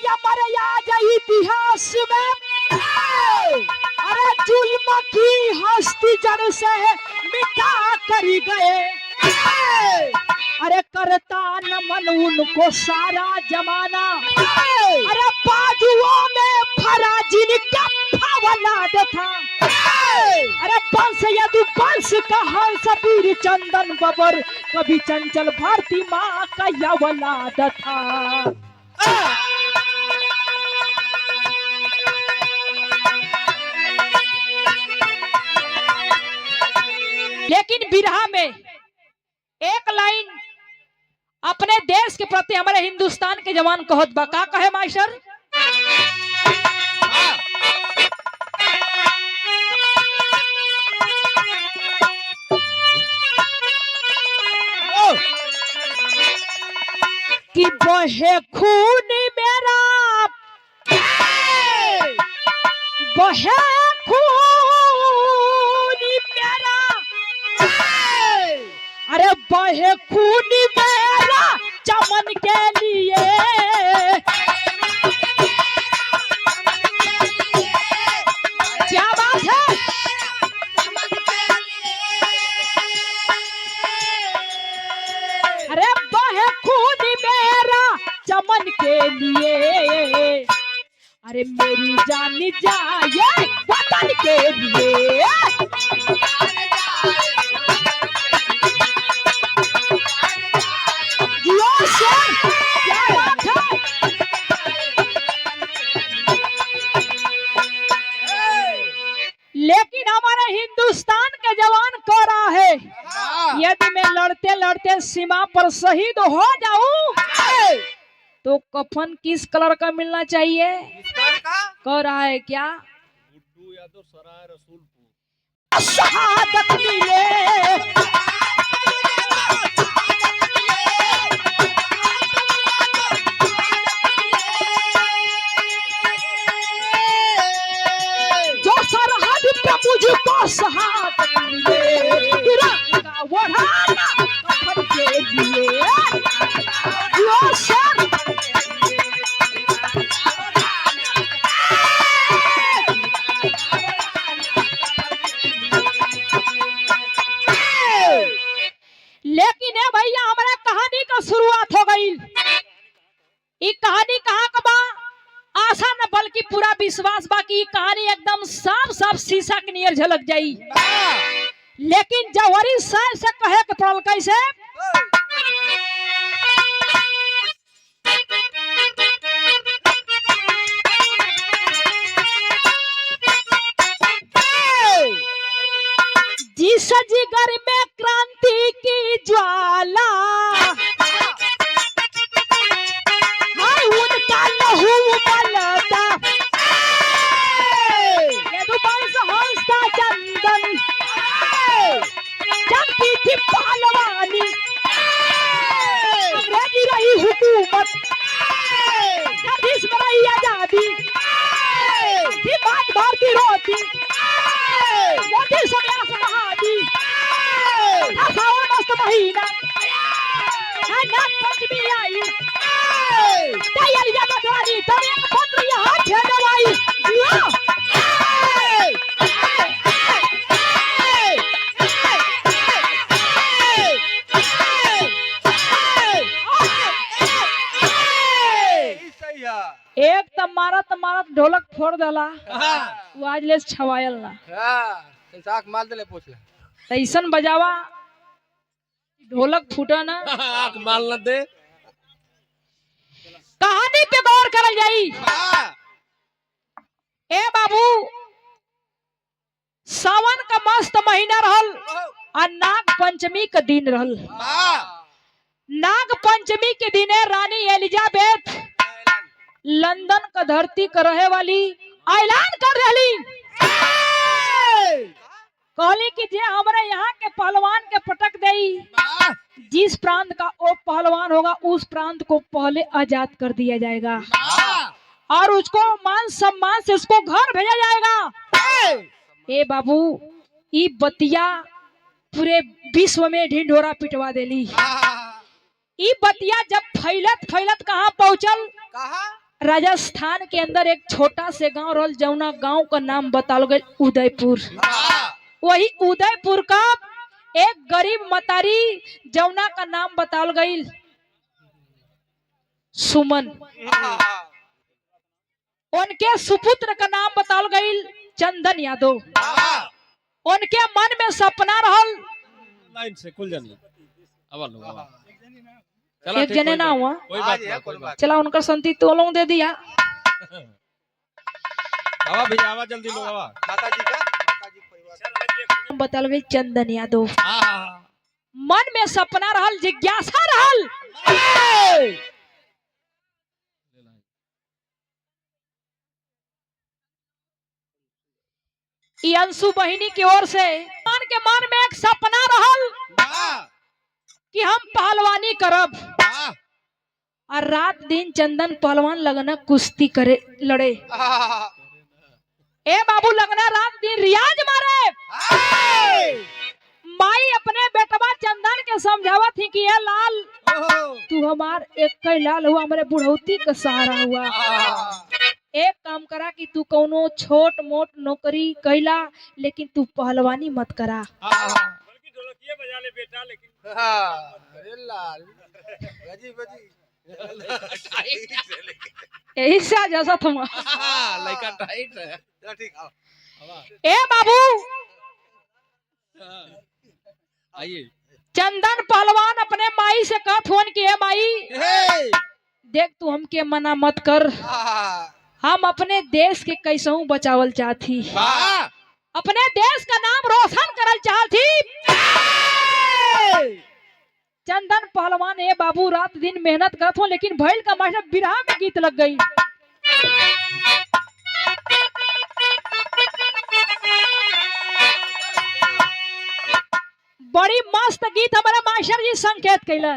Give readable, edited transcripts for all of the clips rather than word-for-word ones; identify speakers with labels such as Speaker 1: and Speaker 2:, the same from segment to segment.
Speaker 1: अमर आज इतिहास में अरे जुल्म की हस्ती जड़ से मिटा कर गए। अरे करता नमन उनको सारा जमाना, अरे बाजुओं में भरा जिनका फवलाद था। अरे बंश यदु वंश का हंस वीर चंदन बबर, कभी चंचल भारती माँ का यवलाद था। लेकिन बिरहा में एक लाइन अपने देश के प्रति हमारे हिंदुस्तान के जवान कहत बा, का कहे मास्टर? कि बहे खून मेरा, बहे खून मेरा, अरे बहे खून मेरा चमन के लिए। क्या बात है? अरे बहे खून मेरा चमन के लिए, अरे मेरी जान जाए वतन के लिए। लेकिन हमारे हिंदुस्तान के जवान कह रहा है, यदि मैं लड़ते लड़ते सीमा पर शहीद हो जाऊं तो कफन किस कलर का मिलना चाहिए? कह रहा है क्या? गुड्डू या तो सराय रसूलपुर शहादत मिले। जो सरहद पे मुझको शहादत मिले, तिरंगा ओढ़ाना कफन के लिए। यो सर लेकिन है भैया, हमारा कहानी का शुरुआत हो गई। ये कहानी कहाँ का बा? आशा न बल्कि पूरा विश्वास बा कि कहानी एकदम साफ साफ शीशा के नियर झलक जाई। लेकिन जवारी शायर से कहे के पड़ल कैसे? जिस जिगर में क्रांति की ज्वाला, हाय उनका लहू उबलता। यदुवंश हंसता चंदन जमती थी पहलवानी, अंग्रेजी रही हुकूमत में रही आजादी, थी बात भारती रोती मोदी सन्यास महादी। सावन मस्त महीना नाग पंचमी आई, तैयारी जब द्वारी तो एक पत्र यहाँ भेजवाई। एक तो मारत ढोलक फोड़ देला, वो आज ले छवायल ना।
Speaker 2: साख माल दे पूछ ले,
Speaker 1: ऐसन बजावा ढोलक फूटा ना,
Speaker 2: आंख माल न दे।
Speaker 1: कहानी पे गौर करल जाई। ए बाबू, सावन का मस्त महीना रहल और नाग पंचमी का दिन रहल। नाग पंचमी के दिने रानी एलिजाबेथ लंदन का धरती का रहे वाली ऐलान कर रही, कहली कि जे हमारे यहाँ के पहलवान के पटक देई, जिस प्रांत का वो पहलवान होगा उस प्रांत को पहले आजाद कर दिया जाएगा और उसको मान सम्मान से उसको घर भेजा जाएगा। ए बाबू, ये बतिया पूरे विश्व में ढिंढोरा पिटवा देली। ये बतिया जब फैलत फैलत कहाँ पहुंचल? राजस्थान के अंदर एक छोटा से गांव रहल, जौना गांव का नाम बताल गए उदयपुर। वही उदयपुर का एक गरीब मतारी जौना का नाम बताल गई सुमन। उनके सुपुत्र का नाम बताल गई चंदन यादव। उनके मन में सपना रहल,
Speaker 3: लाइन से खुल जानी आवाज लो आवाज।
Speaker 1: एक जने ना हुआ,
Speaker 3: कोई बात नहीं, कोई बात
Speaker 1: चला उनका संती तोलों दे दिया।
Speaker 3: आवाज भैया आवाज जल्दी लो आवाज।
Speaker 2: माता जी परिवार
Speaker 1: बताल गई चंदन यादव।
Speaker 3: हां
Speaker 1: मन में सपना रहल, जिज्ञासा रहल, ई अंशु बहिनी की ओर से के मन में एक सपना रहल कि हम पहलवानी करब। और रात दिन चंदन पहलवान लगना कुश्ती करे लड़े। ए बाबू लगना रात दिन रियाज मारे। माई अपने बेटवा चंदन के समझावा थी कि ये लाल तू हमार एक कई लाल हुआ, हमारे बुढ़ौती का सहारा हुआ। एक काम करा कि तू कौनो छोट मोट नौकरी कैला, लेकिन तू पहलवानी मत करा।
Speaker 3: बल्कि ढोलकिया बजा ले बेटा। लेकिन
Speaker 2: अरे लाल बजी बजी
Speaker 1: यही से आज हंसा तुम।
Speaker 2: लड़का टाइट है। चल ठीक आओ।
Speaker 1: ए बाबू
Speaker 3: आइए।
Speaker 1: चंदन पहलवान अपने माई से कहत हुन कि हे माई देख तू हमके मना मत कर, हम अपने देश के कैसहू बचावल चाहती, अपने देश का नाम रोशन करल चाहती। चंदन पहलवान ए बाबू रात दिन मेहनत करत हो, लेकिन भैल का मास्टर बिरहा में गीत लग गई। बड़ी मस्त गीत हमारे मास्टर जी संकेत कैला।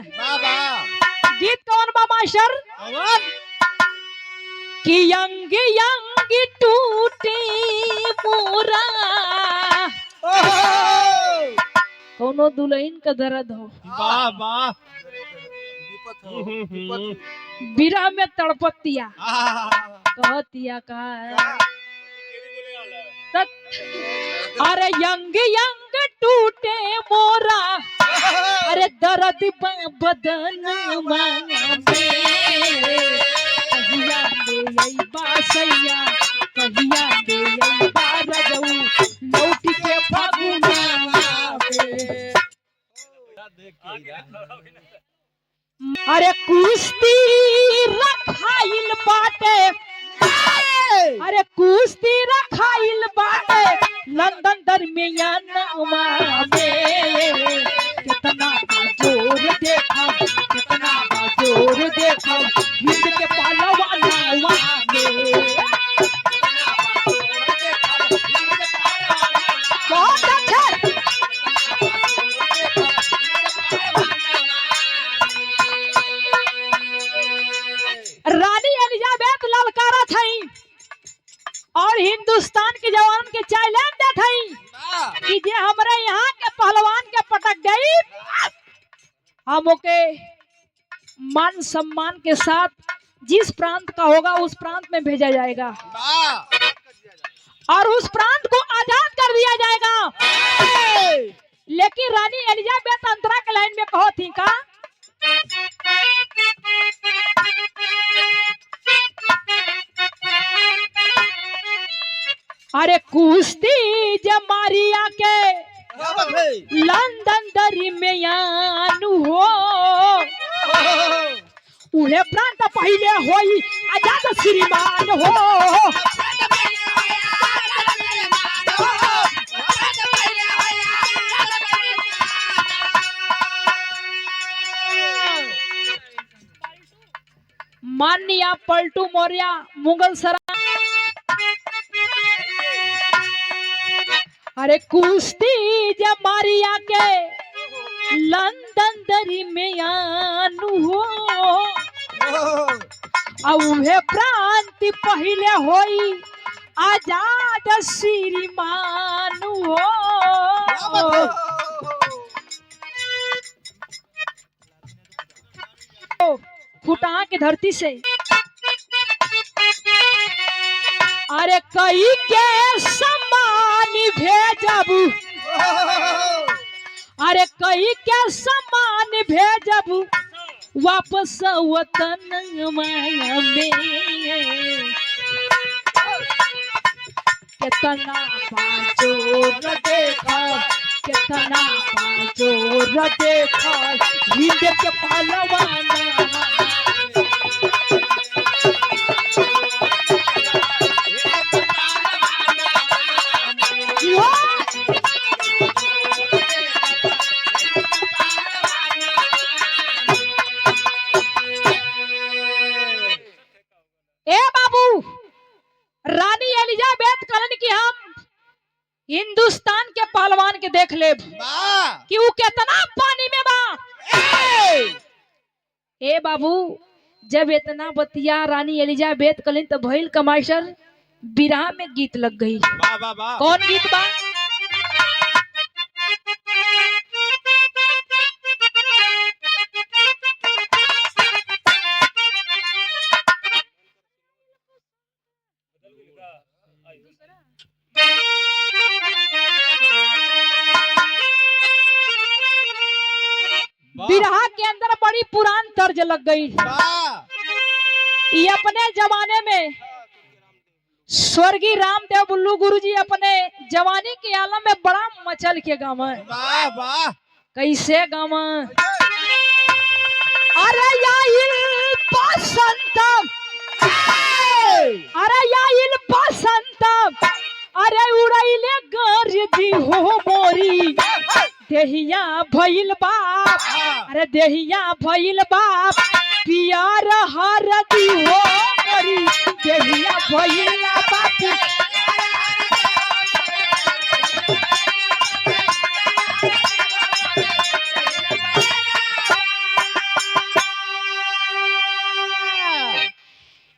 Speaker 1: गीत कौन बा मास्टर? कि यंग यंग टूटे मोरा, कोनो दुल्हन का दर्द हो,
Speaker 3: वाह वाह
Speaker 2: विपत हो विपत।
Speaker 1: बिरह में तड़पतिया कहतिया का अरे यंग यंग टूटे मोरा, अरे दर्द बदन में कहिया ले आई बासैया, कहिया ले आई बारजऊ लौट के फागुना पे। अरे कुश्ती रखाइल बाटे, अरे कुश्ती रखाइल बाटे लंदन दरमियानवा में। कितना जोर देखा, कितना जोर देखा हिंद के पहलवानवा में। बहुत अच्छे। रानी एलिजाबेथ ललकारा थी और हिंदुस्तान के जवान के चैलेंज दे थी कि जे हमारे यहाँ के पहलवान के पटक गई, हम ओके मान सम्मान के साथ जिस प्रांत का होगा उस प्रांत में भेजा जाएगा और उस प्रांत को आजाद कर दिया जाएगा। लेकिन रानी एलिजाबेथ अंतरा के लाइन में कहो थी का अरे कुश्ती जमारिया के लंदन दरमियान हो, उहे प्रांत पहले होई आजाद श्रीमान हो। माननीय पलटू मौर्य मुगल सराय। अरे कुश्ती जमारिया के लंदन दरमियान हो, उहे प्रांत पहले होई आजाद श्रीमान हो। फुटा के धरती से अरे कई के समान भेजब, अरे कई के समान भेजब वापस वतन में। कितना बाजोर देखा, कितना बाजोर देखा हिंद के पहलवान। ए बाबू, रानी एलिजाबेथ कहलन कि हम हिंदुस्तान के पहलवान के देख ले कि वो कितना पानी में बा। ए बाबू, जब इतना बतिया रानी एलिजाबेथ कहलन तो भइल कमाइशर बिरहा में गीत लग गई।
Speaker 3: वाह वाह वाह।
Speaker 1: कौन गीत बा? बिरहा के अंदर बड़ी पुरान तर्ज लग गई। ये अपने जमाने में स्वर्गीय रामदेव बुल्लू गुरुजी अपने जवानी के आलम में बड़ा मचल के गाँव है।
Speaker 3: वाह वाह।
Speaker 1: कैसे गाँव? अरे याइल बसंत, अरे याइल बसंत, अरे उड़ैले गरजी हो मोरी देहिया भइल बाप, अरे देहिया भइल बाप पियर हरदी हो मोरी देहिया भइल बाप।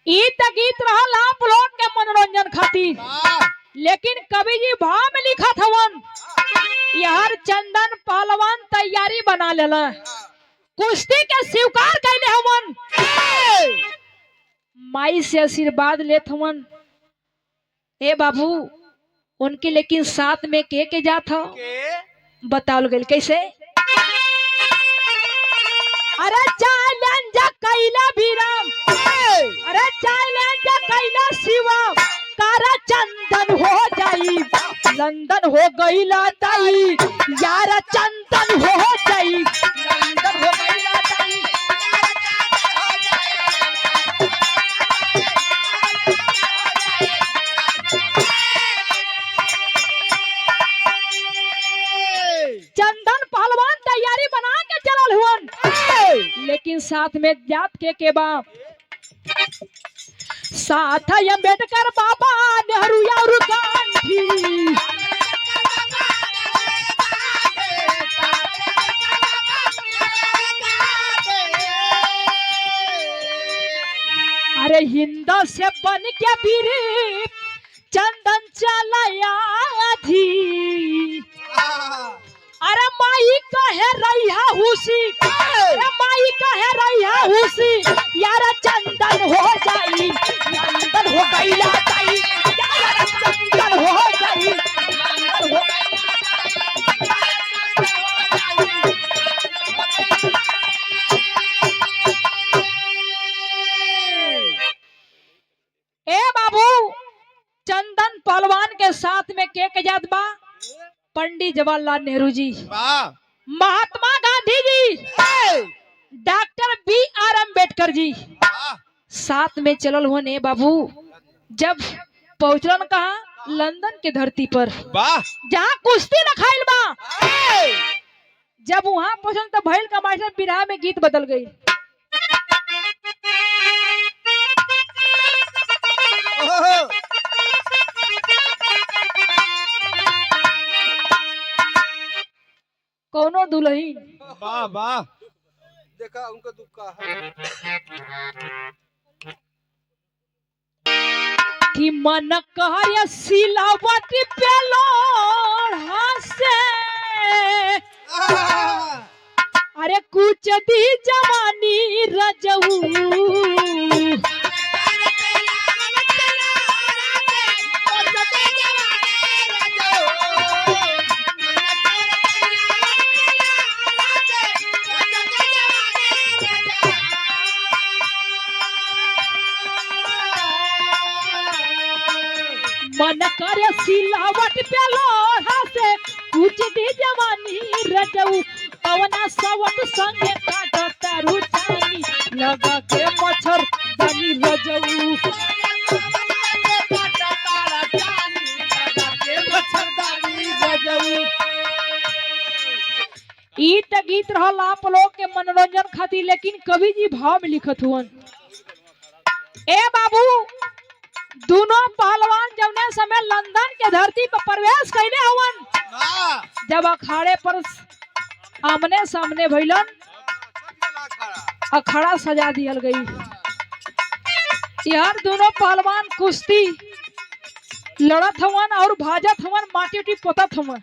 Speaker 1: ई त गीत रहल आप लोग के मनोरंजन खातिर, लेकिन कवि जी भाव में लिखा थवन यार चंदन पहलवान तैयारी बना लेला, कुश्ती के स्वीकार कैले हवन, माई से आशीर्वाद लेत हवन। ए बाबू, उनके लेकिन साथ में के जात हो बताओ गइल कैसे? अरे चैलेंज कैला विराम, अरे चैलेंज कैला शिवम, कारा चंदन हो जाई लंदन हो गईला ताई, यार चंदन हो जाई लंदन हो गईला ताई। चंदन पहलवान तैयारी बना के चलल हुवन, लेकिन साथ में जात के बा साथ अम्बेडकर बाबा नेहरू और गांधी। अरे हिंद से बन के वीर चंदन चलाया थी, अरे माई कहे रैया हुसी, अरे माई कहे रैया हुसी, यार चंदन हो जाई लंदन हो गईला ताई, यार चंदन हो जाई लंदन हो ए बाबू, चंदन पहलवान के साथ में के जात बा? Pandit Jawaharlal Nehru ji, Mahatma Gandhi ji, doctor B.R. अम्बेडकर जी साथ में चलल हुए ने बाबू। जब पहुंचलन कहा? लंदन के धरती पर, जहाँ कुश्ती रखाइल बा। जब वहां पहुंचल तो भइल का मास्टर बिरहा में गीत बदल गई। कौनो दुल्हन
Speaker 3: वाह वाह।
Speaker 2: देखा उनका दुक्का है
Speaker 1: कि मन कहय सिलावट पे लोढ़ा से, अरे कुछ दी जवानी रजऊ, मन करे सिलावट पे लोढ़ा से कुछ दी जवानी रजऊ पवना सवट संगे काट तारू चानी लगा के मच्छर दानी रजऊ ई त गीत रहल आप लोग के मनोरंजन खातिर, लेकिन कवि जी भाव में लिखत हुवन। ए बाबू, दोनों पहलवान जवने समय लंदन के धरती पर प्रवेश कइले हवन, जब अखाड़े पर आमने सामने भइलन, अखाड़ा सजा दियल गई। यार दोनों पहलवान कुश्ती लड़त हवन और भाजत हवन, माटी उटी पोतत हवन,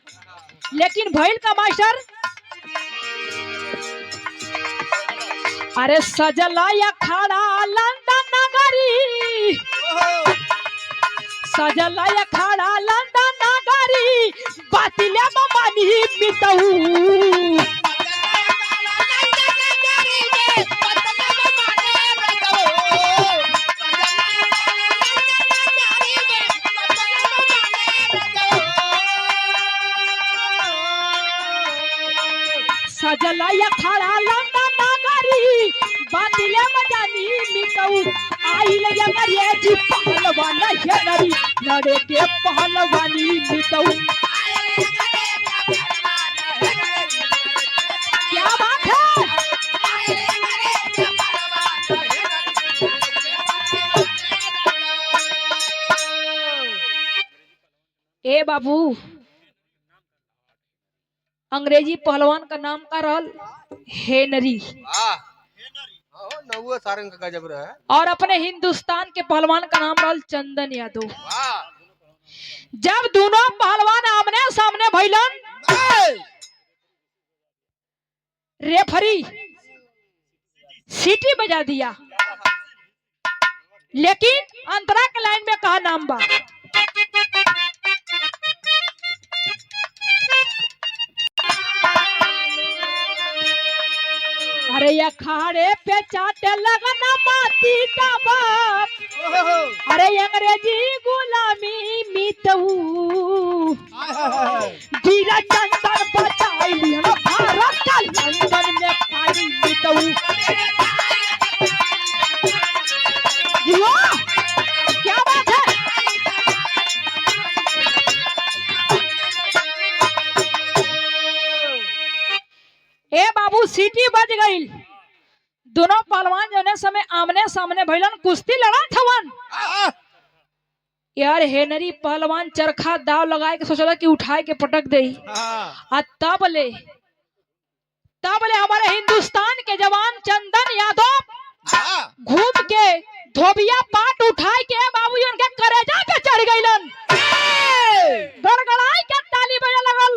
Speaker 1: लेकिन भइल का मास्टर, अरे सजला अखाड़ा लंदन नगरी, सजला अखाड़ा लंदन नगरी, बातिले मानी मितऊ। सजला अखाड़ा लंदन नगरी, बातिले मजानी मितऊ। आइल अंग्रेजी पहलवान हेनरी, लड़े के पहलवानी मितऊ। क्या बात है? ए बाबू, अंग्रेजी पहलवान का नाम का रहल हेनरी,
Speaker 2: सारंग का गजब रहा है।
Speaker 1: और अपने हिंदुस्तान के पहलवान का नाम रहल चंदन यादव। जब दोनों पहलवान आमने सामने भइलन, रेफरी सीटी बजा दिया, लेकिन अंतरा के लाइन में कहा नाम बा। अरे अखाड़े पे चाटे लगन माती का बाप, अरे अंग्रेजी गुलामी मितऊ। वीरा चंदन बचाई लिया भारत का लंदन में पानी मितऊ। क्या बात है? ए बाबू, सीटी बज गई। दोनों पहलवान जौने समय आमने सामने भइलन, कुश्ती लड़त हवन। यार हेनरी पहलवान चरखा दाव लगाए के सोचला कि उठाए के पटक दे, तब ले हमारे हिंदुस्तान के जवान चंदन यादव घूम के धोबिया पाट उठाए के बाबू उनके करेजा पे चढ़ गइलन, गड़गड़ाई के ताली बजे लगल।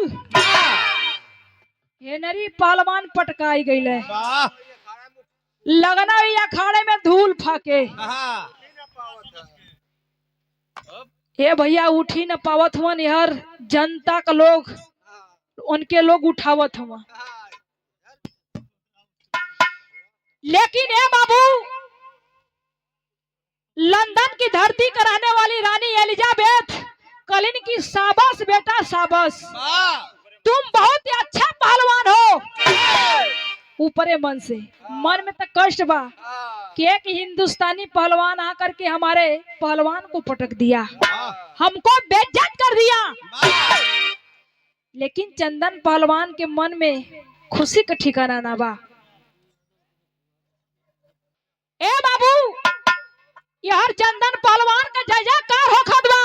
Speaker 1: हेनरी पहलवान पटकाई गइले, लगना ही अखाड़े में धूल फाके। ये भैया उठी न पावत हुआ, यार जनता का लोग उनके लोग उठावत हुआ। लेकिन ए बाबू, लंदन की धरती का रहने वाली रानी एलिजाबेथ कलिन की शाबाश बेटा शाबाश, तुम बहुत ही अच्छा पहलवान हो। ऊपरे मन से, मन में तो कष्ट बा कि एक हिंदुस्तानी पहलवान आकर के हमारे पहलवान को पटक दिया, हमको बेइज्जत कर दिया। लेकिन चंदन पहलवान के मन में खुशी का ठिकाना ना बा। ए बाबू, यार चंदन पहलवान का जयजयकार हो खदवा।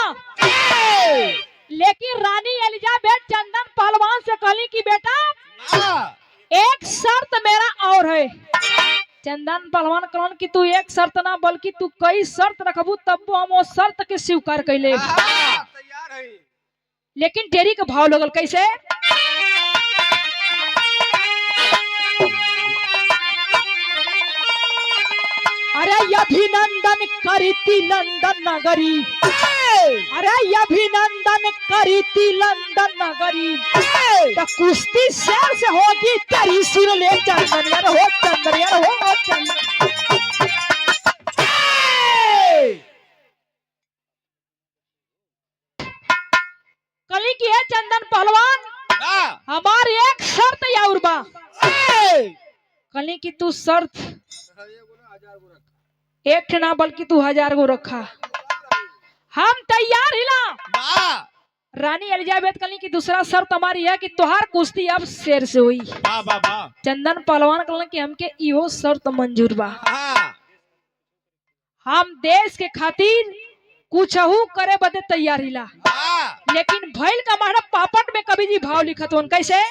Speaker 1: लेकिन रानी एलिजाबेथ चंदन पहलवान से कहली कि बेटा एक शर्त मेरा और है। चंदन पहलवान कहलन कि तू एक शर्त ना बल्कि तू कई शर्त रखबू, तब हम वो शर्त के स्वीकार कैले। लेकिन टेरी का भाव लगल कैसे? अरे अभिनंदन करीती लंदन नगरी, अरे अभिनंदन करीती लंदन नगरी, तो कुश्ती शेर से होगी तेरी सुन ले चंदन यार हो चंदन यार हो चंदन। कली की है चंदन पहलवान, हमारी एक शर्त यार बा। कली की तू शर्त एक ना बल्कि तू 1000 गो रखा, हम तैयार हिला। रानी एलिजाबेथ कली की दूसरा शर्त हमारी है कि तुहार कुश्ती अब शेर से हुई। चंदन पहलवान कहलन कि हमके इहो शर्त मंजूर बा, हम देश के खातिर कुछहू करे बदे तैयार हिला। लेकिन भइल का हमारा पापट में कभी जी भाव लिखत होन कैसे?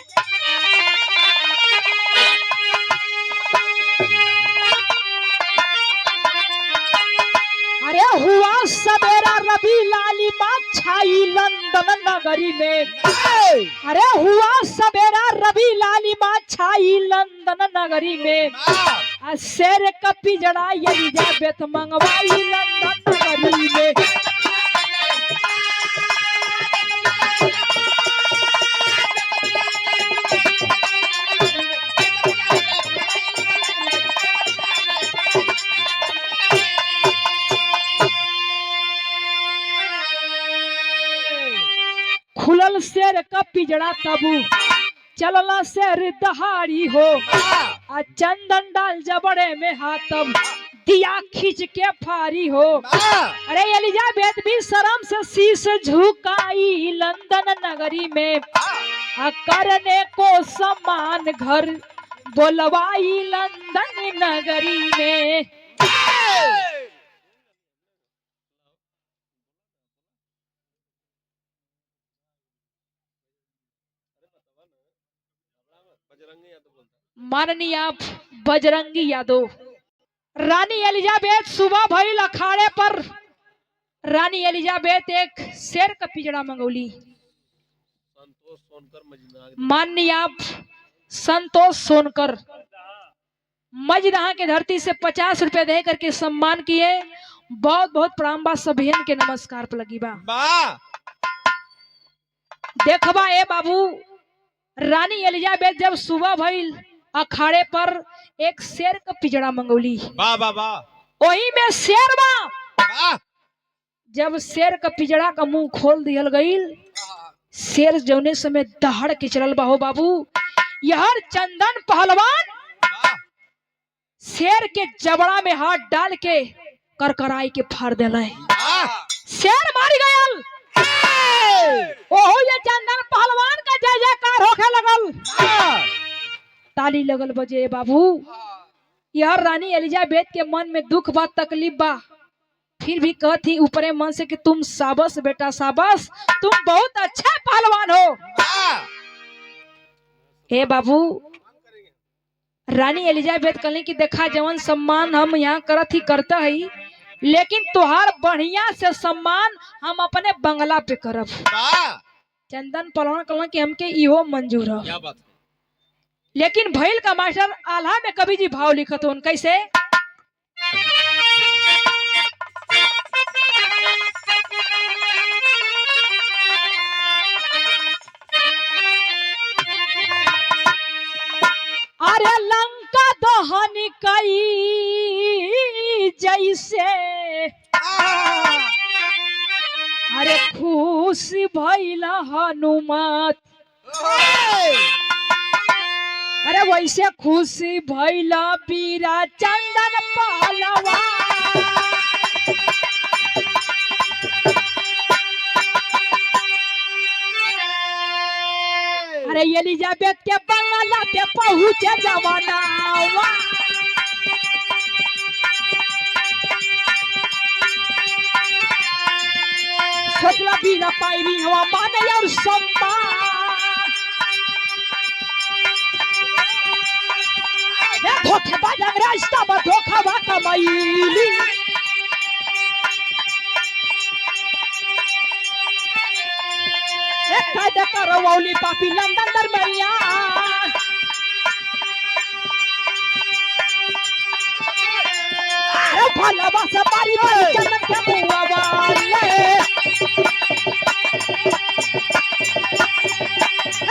Speaker 1: अरे हुआ सवेरा रवि लालिमा छाई लंदन नगरी में। अरे हुआ सवेरा रवि लालिमा छाई लंदन नगरी में। शेर का पिजड़ा एलिजाबेथ मंगवाई लंदन नगरी में। खुलल शेर का पिजड़ा तबू चलला शेर दहाड़ी हो। आ चंदन डाल जबड़े में हाथ तब दिया खींच के फारी हो। अरे एलिजाबेथ भी शर्म से शीश झुकाई लंदन नगरी में। करने को सम्मान घर बोलवाई लंदन नगरी में। माननीय बजरंगी यादव, रानी एलिजाबेथ सुबह भइल अखाड़े पर रानी एलिजाबेथ एक शेर का पिजड़ा मंगौली। माननीय संतोष सोनकर मजदहा के धरती से 50 रुपए दे करके सम्मान किए। बहुत बहुत प्रणाम बा, सभियन के नमस्कार पर लगी बा। देखबा ए बाबू, रानी एलिजाबेथ जब सुबह भइल अखाड़े पर एक शेर का पिजड़ा मंगौली। वही में शेर बा। जब शेर का पिजड़ा का मुंह खोल दियल गईल, शेर जौने समय दहाड़ के चलल बा हो बाबू। यहर चंदन पहलवान शेर के जबड़ा में हाथ डाल के करकराई के फाड़ देला। शेर मारी गयल। ओहो ये चंदन पहलवान का जय जयकार होखे लगल, ताली लगल बजे बाबू। यार रानी एलिजाबेथ के मन में दुख बा, तकलीफ बा, फिर भी कहती ऊपरे मन से कि तुम शाबाश बेटा शाबाश, तुम बहुत अच्छा पहलवान हो। हे बाबू, रानी एलिजाबेथ कहली कि देखा जवन सम्मान हम यहाँ करत ही करता है, लेकिन तुहार बढ़िया से सम्मान हम अपने बंगला पे करब। चंदन पहलवान कहला कि हमके इहो मंजूर है। लेकिन भइल का मास्टर आल्हा में कभी जी भाव लिखत होन कैसे? अरे लंका दहन कई जैसे, अरे खुश भइल हनुमत। अरे वैसे खुशी भइला बीरा चंदन पहलवान। अरे एलिजाबेथ के बंगला पे पहुंचे जवाना। सोचला बीरा पाई हवा माने और सम्मान। धोखेबाज रास्ता में धोखावा कमाईली। एक कायदा करवली पापी लंदन दरमिया। अरे भलवा से बारी बारी चमन के बुआ वाले।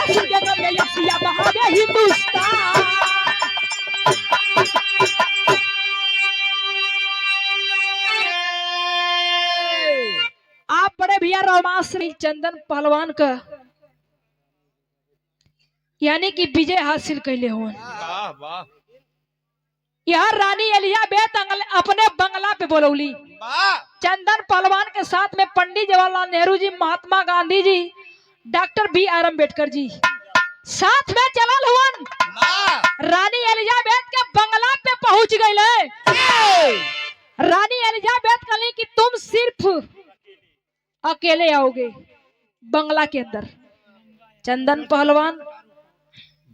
Speaker 1: सुन के गम में यसिया बहा दे हिंदुस्तान। आप बड़े भैया रोमांस चंदन पहलवान का यानी कि विजय हासिल कैले हो।
Speaker 3: वाह वाह
Speaker 1: यह रानी एलिजाबेथ अपने बंगला पे बोलौली।
Speaker 2: वाह
Speaker 1: चंदन पहलवान के साथ में पंडित जवाहरलाल नेहरू जी, महात्मा गांधी जी, डॉक्टर बी.आर. अम्बेडकर जी साथ में चलल हुवन।
Speaker 2: वाह
Speaker 1: रानी एलिजाबेथ के बंगला पे पहुंच गए। रानी एलिजाबेथ कहली कि तुम सिर्फ अकेले आओगे बंगला के अंदर। चंदन पहलवान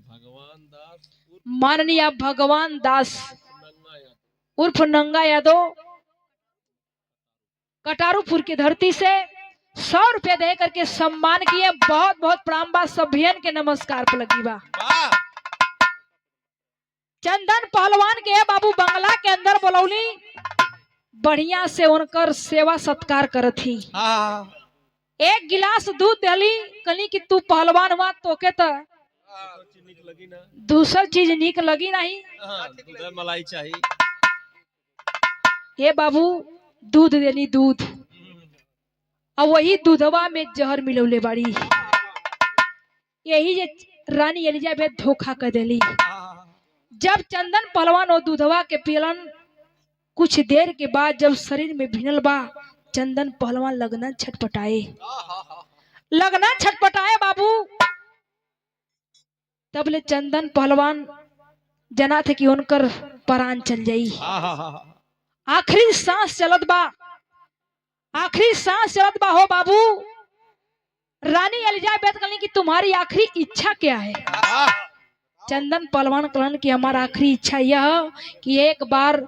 Speaker 3: भगवान दास
Speaker 1: माननीय भगवान दास
Speaker 3: नंगा यादव
Speaker 1: उर्फ नंगा यादव कटारूपुर की धरती से 100 रुपए दे करके सम्मान किए। बहुत बहुत प्रणाम बा, सभ्यन के नमस्कार पर लगी बा।
Speaker 2: वाह
Speaker 1: चंदन पहलवान के बाबू बंगला के अंदर बोलौली, बढ़िया से उनकर सेवा सत्कार करत ही।
Speaker 2: हाँ
Speaker 1: एक गिलास दूध दली, कली कि तू पहलवान हुआ तोके तो
Speaker 3: चीज निक लगी ना।
Speaker 1: दूसर चीज निक लगी नहीं।
Speaker 3: हाँ, दूध मलाई चाहिए।
Speaker 1: हे बाबू दूध देनी दूध, और वही दूधवा में जहर मिलौले बाड़ी। यही जे रानी एलिजाबेथ धोखा कर देली। जब चंदन पहलवान वो दूधवा के पियलन, कुछ देर के बाद जब शरीर में भिनल बा, चंदन पहलवान लगना छटपटाए बाबू। तब ले चंदन पहलवान जना थे कि उनकर प्राण चल जाई। आखिरी सांस चलत बा, आखिरी सांस चलत बा हो बाबू। रानी एलिजाबेथ कहली कि तुम्हारी आखिरी इच्छा क्या है? चंदन पहलवान कहलन कि हमारा आखिरी इच्छा यह कि एक बार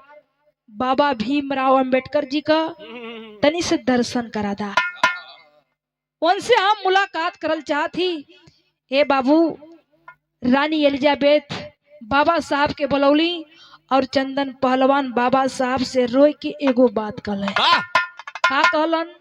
Speaker 1: बाबा भीमराव अंबेडकर जी का तनी से दर्शन करा दा, उनसे हम मुलाकात करल चाहती। हे बाबू रानी एलिजाबेथ बाबा साहब के बुलौली और चंदन पहलवान बाबा साहब से रोए के एगो बात कहलन। का कहलन?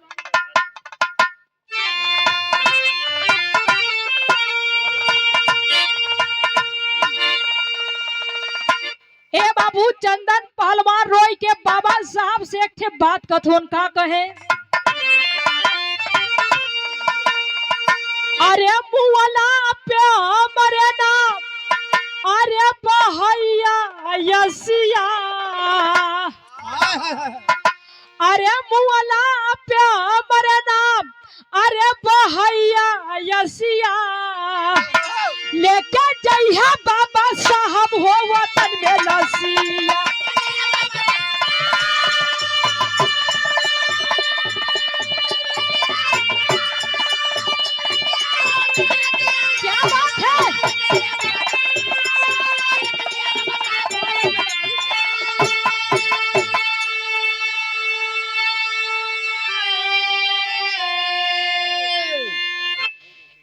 Speaker 1: ए बाबू चंदन पहलवान रोई के बाबा साहब से एक बात कथोन। का कहे? अरे मुअला पे हमरे नाम, अरे बहैया यसिया, अरे मुअला पे हमरे नाम, अरे बहैया यसिया, लेके जइहा बाबा साहब हो वतन में लसिया। क्या बात है?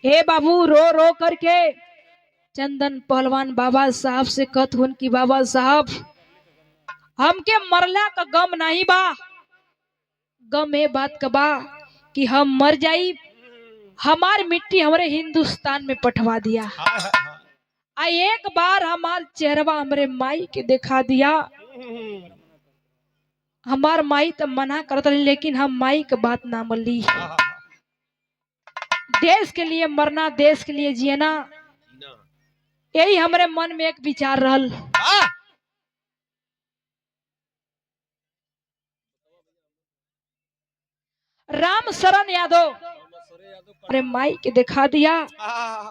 Speaker 1: हे बाबू रो रो करके चंदन पहलवान बाबा साहब से कहत हुन कि बाबा साहब हमके मरला का गम नहीं बा, गम ए बात का बा कि हम मर जाई, हमार मिट्टी हमारे हिंदुस्तान में पठवा दिया। आ एक बार हमार चेहरवा हमरे माई के दिखा दिया। हमार माई तो मना करत रही, लेकिन हम माई के बात ना मल्ली। देश के लिए मरना, देश के लिए जियना, यही हमारे मन में एक विचार रहल। राम शरण यादव अरे माई के दिखा दिया।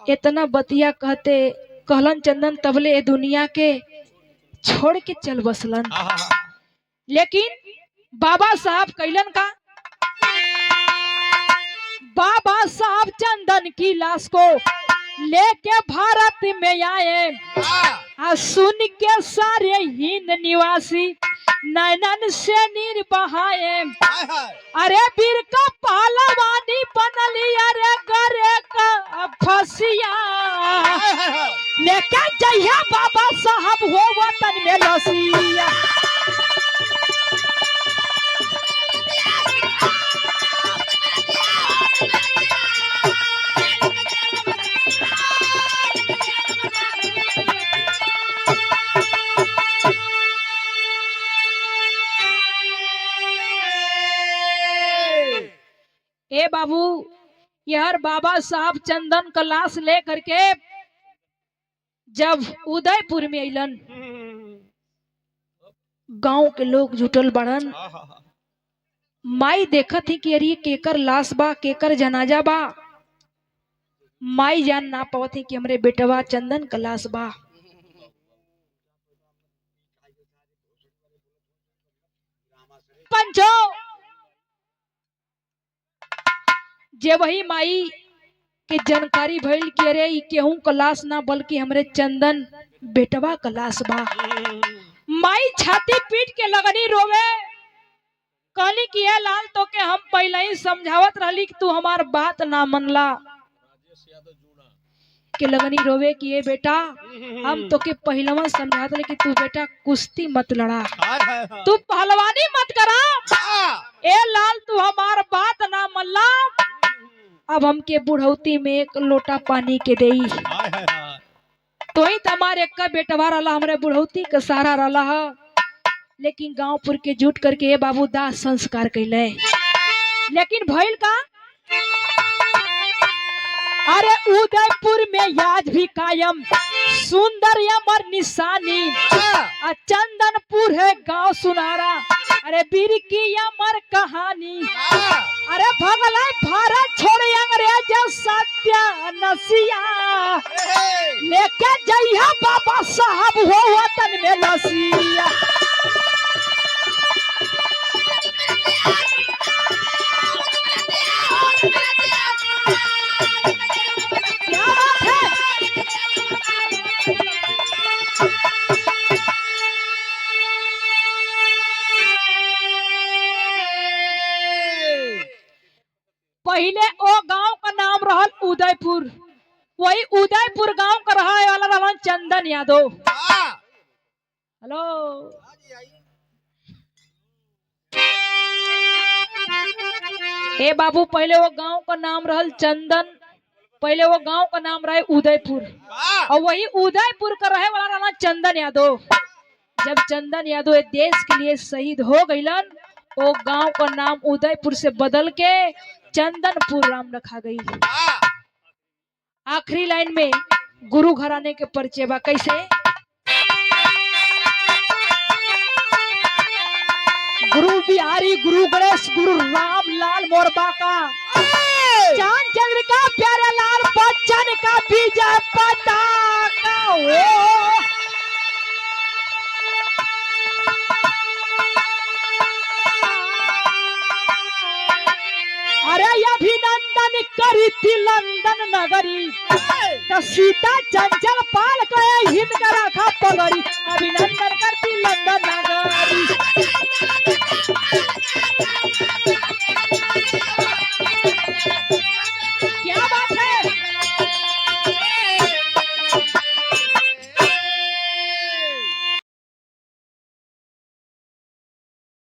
Speaker 1: इतना बतिया कहते कहलन चंदन तबले ए दुनिया के छोड़ के चल बसलन। लेकिन बाबा साहब कैलन का? बाबा साहब चंदन की लाश को लेके भारत में आए। सुन के सारे हिंद निवासी नैनन से नीर बहाए। अरे वीर का पहलवानी बनली, अरे करे का फसिया, लेके जइहा बाबा साहब हो वतन में लसिया। ए बाबू, यार बाबा साहब चंदन का लाश ले करके जब उदयपुर में अलन, गांव के लोग जुटल बड़न। माई देखत थी कि अरे केकर लाश बा, केकर जनाजा बा। माई जान ना पावत थी कि हमरे बेटवा चंदन का लाश बा। पंचो जे वही माई के जानकारी भइल कि अरे ई केहू का लाश ना बल्कि हमरे चंदन बेटवा का लाश बा। माई छाती पीट के लगनी रोवे, कहली कि ये लाल तो के हम पहले ही समझावत रहली कि तू हमार बात ना मनला। के लगनी रोवे कि ये बेटा हम तो के पहलवा समझात रहे कि तू बेटा कुश्ती मत लड़ा, तू पहलवानी मत करा। ए लाल तू हमार बात ना मनला, अब हमके बुढ़ौती में एक लोटा पानी के देई। तो ही हमारे एक बेटवा रहा, हमारे बुढ़ौती का सहारा रहा। लेकिन गांवपुर के जुट करके ये बाबू दाह संस्कार कैले। लेकिन भइल का, अरे उदयपुर में आज भी कायम सुंदर अमर निशानी। चंदनपुर है गांव सुनारा, अरे वीर की अमर कहानी। अरे भगला भारत छोड़ अंग्रेज सत्या नसिया, लेके जइहा बाबा साहब हो वतन में नसिया। क्या बात है? पहले ओ गांव का नाम रहल उदयपुर, वही उदयपुर गांव का रहा वाला रहल चंदन यादव। हेलो, ए बाबू पहले वो गांव का नाम रहल चंदन, पहले वो गांव का नाम रहे उदयपुर, और वही उदयपुर का रहे वाला रहल चंदन यादव। जब चंदन यादव इस देश के लिए शहीद हो गईलन, वो गांव का नाम उदयपुर से बदल के चंदनपुर राम रखा गई। आखिरी लाइन में गुरु घराने के परिचय बा कैसे। गुरु बिहारी, गुरु गणेश, गुरु राम लाल मोरबा का, चांद चंद्रिका प्यारे लाल बच्चन का विजय पताका हो। अरे अभिनंदन करी थी लंदन नगरी, तो सीता चंचल पाल गए हिंद का रखा पगड़ी। अभिनंदन करती लंदन नगरी।